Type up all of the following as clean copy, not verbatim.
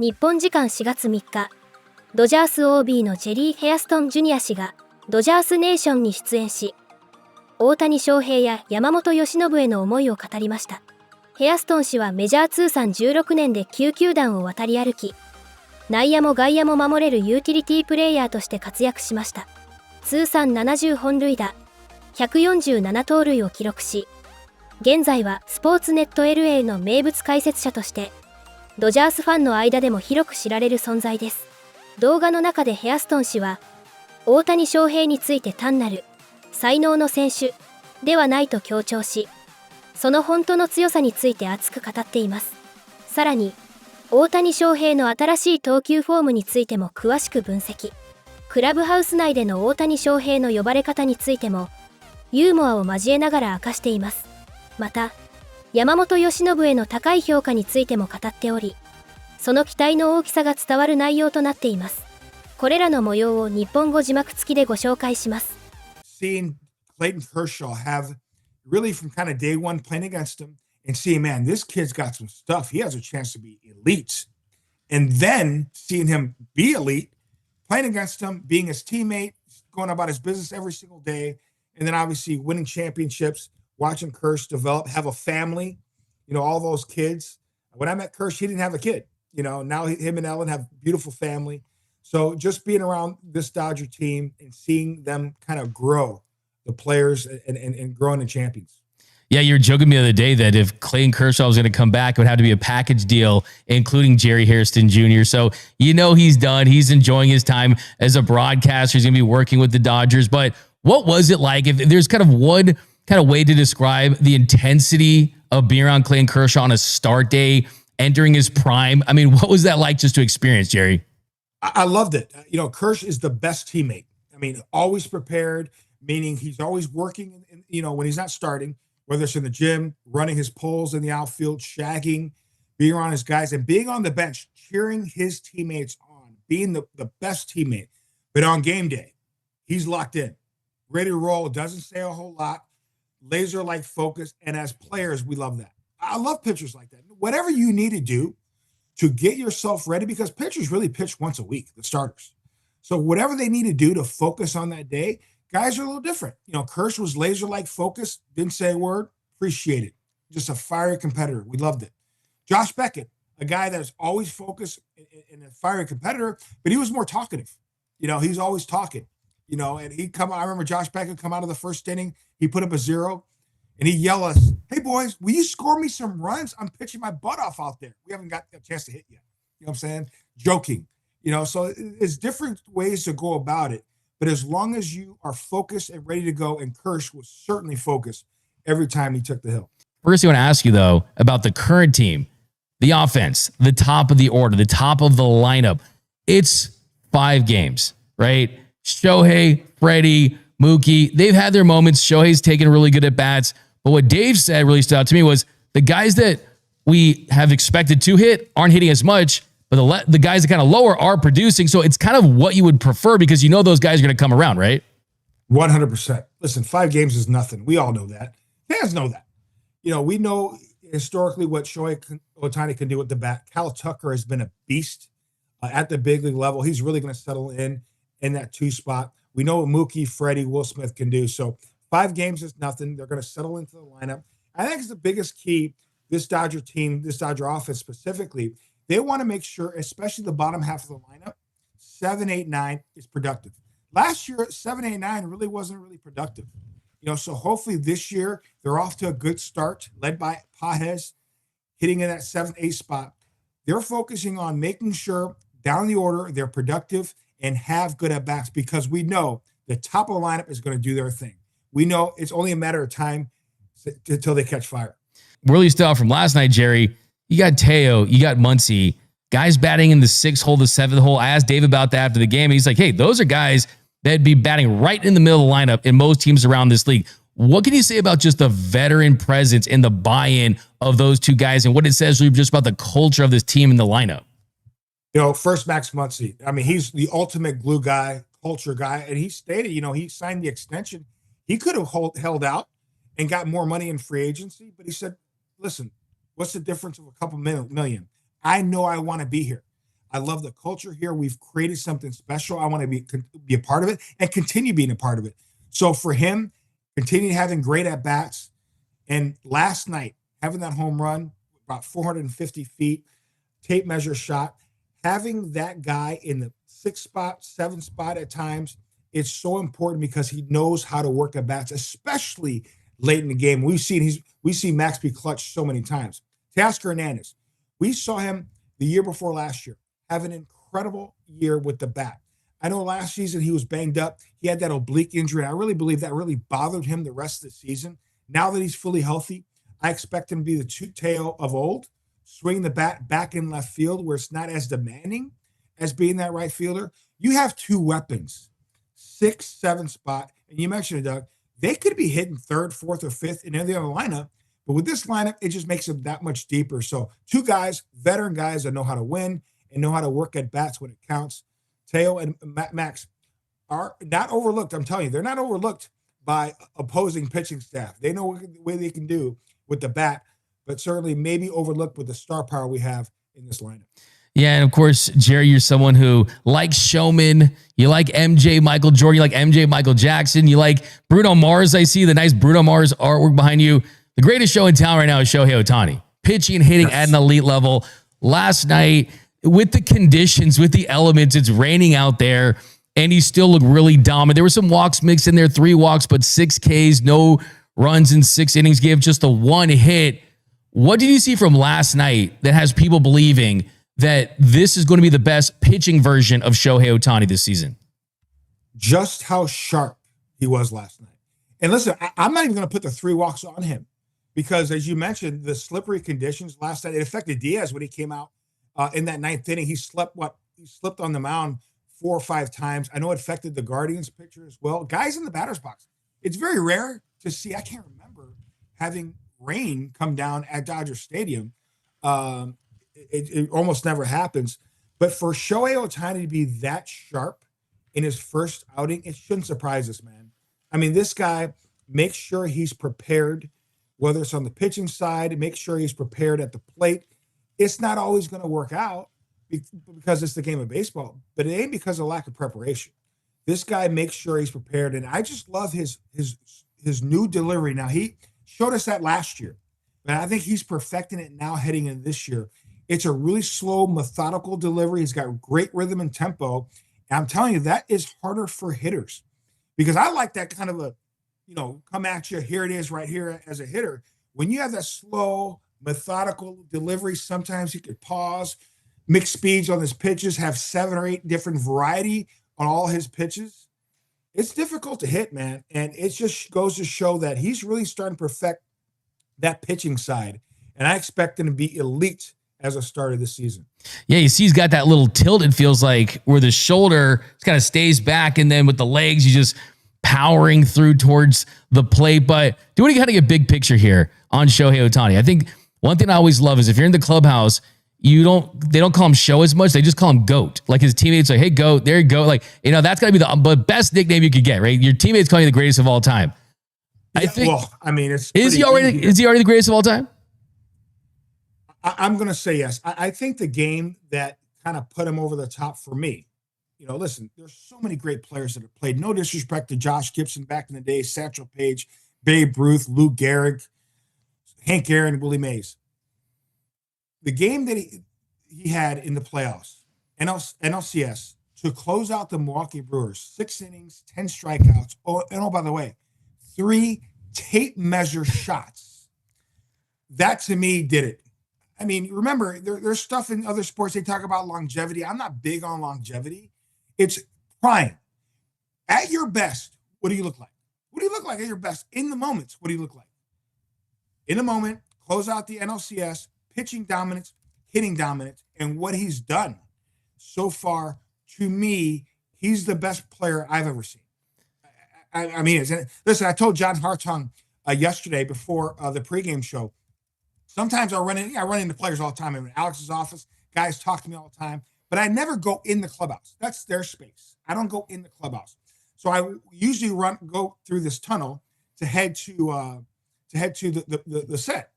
日本時間4月3日、ドジャース OB のジェリー・ヘアストン・ジュニア氏がドジャースネーションに出演し、大谷翔平や山本由伸への思いを語りました。ヘアストン氏はメジャー通算16年で9球団を渡り歩き、内野も外野も守れるユーティリティプレイヤーとして活躍しました。通算70本塁打、147盗塁を記録し、現在はスポーツネット LA の名物解説者として、ドジャースファンの間でも広く知られる存在です。動画の中でヘアストン氏は、大谷翔平について単なる才能の選手ではないと強調し、その本当の強さについて熱く語っています。さらに、大谷翔平の新しい投球フォームについても詳しく分析。クラブハウス内での大谷翔平の呼ばれ方についても、ユーモアを交えながら明かしています。また、山本由伸への高い評価についても語っており、その期待の大きさが伝わる内容となっています。これらの模様を日本語字幕付きでご紹介します。Seeing Clayton Kershaw have really from kind of day one playing against him and seeing, man, this kid's got some stuff. He has a chance to be elite. And then seeing him be elite, playing against him, being his teammate, going about his business every single day, and then obviously winning championships, watching Kersh develop, have a family, all those kids. When I met Kersh, he didn't have a kid. Now him and Ellen have a beautiful family. So just being around this Dodger team and seeing them kind of grow, the players and growing the champions. Yeah, you were joking the other day that if Clayton Kershaw was going to come back, it would have to be a package deal, including Jerry Hairston Jr. So he's done. He's enjoying his time as a broadcaster. He's going to be working with the Dodgers. But what was it like? If there's kind of one kind of way to describe the intensity of being around Clayton Kershaw on a start day, entering his prime, I mean, what was that like just to experience, Jerry? I loved it. Kersh is the best teammate. I mean, always prepared, meaning he's always working, when he's not starting, whether it's in the gym, running his poles in the outfield, shagging, being around his guys, and being on the bench, cheering his teammates on, being the best teammate. But on game day, he's locked in, ready to roll, doesn't say a whole lot, laser-like focus, and as players, we love that. I love pitchers like that. Whatever you need to do to get yourself ready, because pitchers really pitch once a week, the starters. So whatever they need to do to focus on that day, guys are a little different. Kersh was laser-like focused, didn't say a word, appreciate it. Just a fiery competitor. We loved it. Josh Beckett, a guy that's always focused and a fiery competitor, but he was more talkative. He's always talking, and I remember Josh Beckett come out of the first inning, he put up a 0, and he'd yell at us, "Hey boys, will you score me some runs? I'm pitching my butt off out there. We haven't got a chance to hit yet." You know what I'm saying? Joking. So it's different ways to go about it. But as long as you are focused and ready to go, and Kersh was certainly focused every time he took the hill. First, I want to ask you, though, about the current team, the offense, the top of the order, the top of the lineup. It's 5 games, right? Shohei, Freddie, Mookie, they've had their moments. Shohei's taken really good at bats. But what Dave said really stood out to me was the guys that we have expected to hit aren't hitting as much, but the guys that kind of lower are producing. So it's kind of what you would prefer because those guys are going to come around, right? 100%. Listen, 5 games is nothing. We all know that. Fans know that. We know historically what Shohei Ohtani can do with the bat. Cal Tucker has been a beast at the big league level. He's really going to settle in that 2 spot. We know what Mookie, Freddie, Will Smith can do. So 5 games is nothing. They're going to settle into the lineup. I think it's the biggest key, this Dodger team, this Dodger offense specifically, they want to make sure, especially the bottom half of the lineup, 7, 8, 9 is productive. Last year, 7, 8, 9 really wasn't really productive. So hopefully this year they're off to a good start, led by Pages, hitting in that 7, 8 spot. They're focusing on making sure down the order they're productive and have good at-bats because we know the top of the lineup is going to do their thing. We know it's only a matter of time until they catch fire. Really stood out from last night, Jerry. You got Teo, you got Muncy, guys batting in the 6th hole, the 7th hole. I asked Dave about that after the game, and he's like, hey, those are guys that'd be batting right in the middle of the lineup in most teams around this league. What can you say about just the veteran presence and the buy-in of those 2 guys and what it says just about the culture of this team and the lineup? First Max Muncy. I mean, he's the ultimate glue guy, culture guy, and he stated, he signed the extension. He could have held out and got more money in free agency, but he said, listen, what's the difference of a couple million? I know I want to be here. I love the culture here. We've created something special. I want to be a part of it and continue being a part of it. So for him, continue having great at bats. And last night, having that home run, about 450 feet, tape measure shot, having that guy in the 6th spot, 7th spot at times, it's so important because he knows how to work at bats, especially late in the game. We see Max be clutch so many times. Teoscar Hernandez, we saw him the year before last year have an incredible year with the bat. I know last season he was banged up. He had that oblique injury. I really believe that really bothered him the rest of the season. Now that he's fully healthy, I expect him to be the two-tail of old, swing the bat back in left field where it's not as demanding as being that right fielder. You have two weapons, 6th, 7th spot, and you mentioned it, Doug. They could be hitting 3rd, 4th, or 5th in any other lineup, but with this lineup, it just makes them that much deeper. So 2 guys, veteran guys that know how to win and know how to work at bats when it counts. Teo and Max are not overlooked. I'm telling you, they're not overlooked by opposing pitching staff. They know what they can do with the bat, but certainly maybe overlooked with the star power we have in this lineup. Yeah, and of course, Jerry, you're someone who likes showmen. You like MJ Michael Jordan. You like MJ Michael Jackson. You like Bruno Mars. I see the nice Bruno Mars artwork behind you. The greatest show in town right now is Shohei Ohtani. Pitching and hitting at an elite level. Last night, with the conditions, with the elements, it's raining out there, and he still looked really dominant. There were some walks mixed in there, 3 walks, but 6 Ks, no runs in 6 innings, gave just the 1 hit. What did you see from last night that has people believing that this is going to be the best pitching version of Shohei Ohtani this season? Just how sharp he was last night. And listen, I'm not even going to put the 3 walks on him because, as you mentioned, the slippery conditions last night, it affected Diaz when he came out in that 9th inning. He slipped on the mound 4 or 5 times. I know it affected the Guardians pitcher as well. Guys in the batter's box. It's very rare to see. I can't remember having rain come down at Dodger Stadium. It almost never happens. But for Shohei Ohtani to be that sharp in his first outing, it shouldn't surprise us, man. I mean, this guy makes sure he's prepared, whether it's on the pitching side, make sure he's prepared at the plate. It's not always going to work out because it's the game of baseball, but it ain't because of lack of preparation. This guy makes sure he's prepared, and I just love his new delivery. Now, he showed us that last year, but I think he's perfecting it now heading into this year. It's a really slow, methodical delivery. He's got great rhythm and tempo. And I'm telling you, that is harder for hitters because I like that kind of a, come at you, here it is right here as a hitter. When you have that slow, methodical delivery, sometimes you could pause, mix speeds on his pitches, have 7 or 8 different variety on all his pitches. It's difficult to hit, man. And it just goes to show that he's really starting to perfect that pitching side. And I expect him to be elite as a start of the season. Yeah, you see he's got that little tilt, it feels like, where the shoulder kind of stays back, and then with the legs, you just powering through towards the plate. But do you want to get a big picture here on Shohei Ohtani? I think one thing I always love is if you're in the clubhouse, they don't call him Show as much. They just call him Goat. Like his teammates are, hey, Goat, there you go. Like, that's got to be the best nickname you could get, right? Your teammates call you the greatest of all time. Yeah, is he already the greatest of all time? I'm going to say yes. I think the game that kind of put him over the top for me, listen, there's so many great players that have played. No disrespect to Josh Gibson back in the day, Satchel Paige, Babe Ruth, Lou Gehrig, Hank Aaron, Willie Mays. The game that he had in the playoffs, NLCS, to close out the Milwaukee Brewers, 6 innings, 10 strikeouts. Oh, by the way, 3 tape measure shots. That to me did it. I mean, remember, there's stuff in other sports, they talk about longevity. I'm not big on longevity. It's prime. At your best, what do you look like? What do you look like at your best? In the moments, what do you look like? In a moment, close out the NLCS, pitching dominance, hitting dominance, and what he's done so far, to me, he's the best player I've ever seen. I mean, listen, I told John Hartung yesterday before the pregame show, sometimes I run into players all the time. I'm in Alex's office. Guys talk to me all the time, but I never go in the clubhouse. That's their space. I don't go in the clubhouse. So I usually go through this tunnel to head to the set.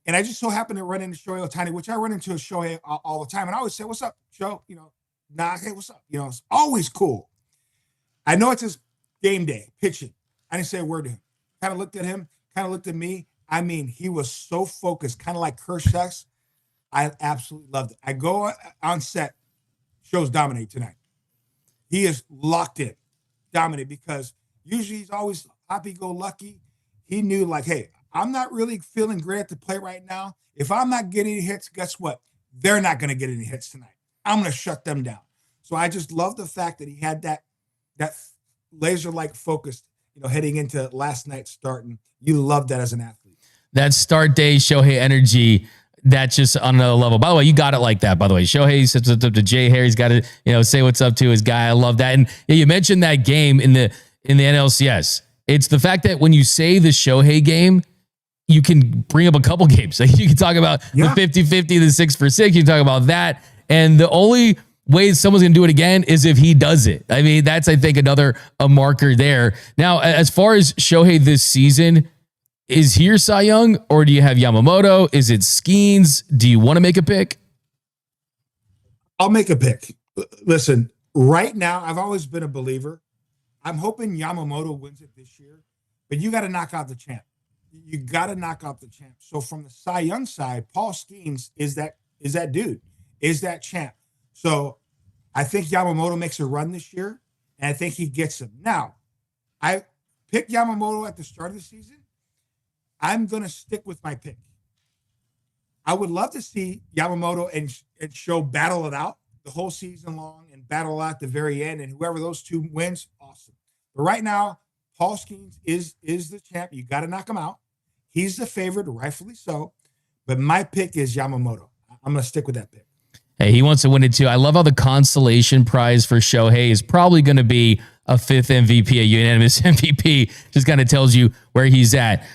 And I just so happened to run into Shohei Ohtani, which I run into Shohei all the time. And I always say, what's up, Joe? Hey, what's up? It's always cool. I know it's his game day, pitching. I didn't say a word to him. Kind of looked at him, kind of looked at me. I mean, he was so focused, kind of like Kershaw. I absolutely loved it. I go on set, shows dominate tonight. He is locked in, dominate, because usually he's always happy-go-lucky. He knew, like, hey, I'm not really feeling great at the plate right now. If I'm not getting any hits, guess what? They're not going to get any hits tonight. I'm going to shut them down. So I just love the fact that he had that laser-like focus, heading into last night's start. And you love that as an athlete. That start day Shohei energy, that's just on another level. By the way, you got it like that, by the way. Shohei sits up to Jay Harry. He's got to, say what's up to his guy. I love that. And you mentioned that game in the NLCS. It's the fact that when you say the Shohei game, you can bring up a couple games. Like you can talk about the 50-50, the 6-for-6. You can talk about that. And the only way someone's going to do it again is if he does it. I mean, that's, I think, a marker there. Now, as far as Shohei this season, is he your Cy Young, or do you have Yamamoto? Is it Skeens? Do you want to make a pick? I'll make a pick. Listen, right now, I've always been a believer. I'm hoping Yamamoto wins it this year, but you got to knock out the champ. You got to knock out the champ. So from the Cy Young side, Paul Skeens is that dude, is that champ. So I think Yamamoto makes a run this year, and I think he gets him. Now, I picked Yamamoto at the start of the season. I'm going to stick with my pick. I would love to see Yamamoto and Show battle it out the whole season long and battle out at the very end, and whoever those two wins, awesome. But right now, Paul Skeens is the champ. You got to knock him out. He's the favorite, rightfully so. But my pick is Yamamoto. I'm going to stick with that pick. Hey, he wants to win it too. I love how the consolation prize for Shohei is probably going to be a 5th MVP, a unanimous MVP. Just kind of tells you where he's at.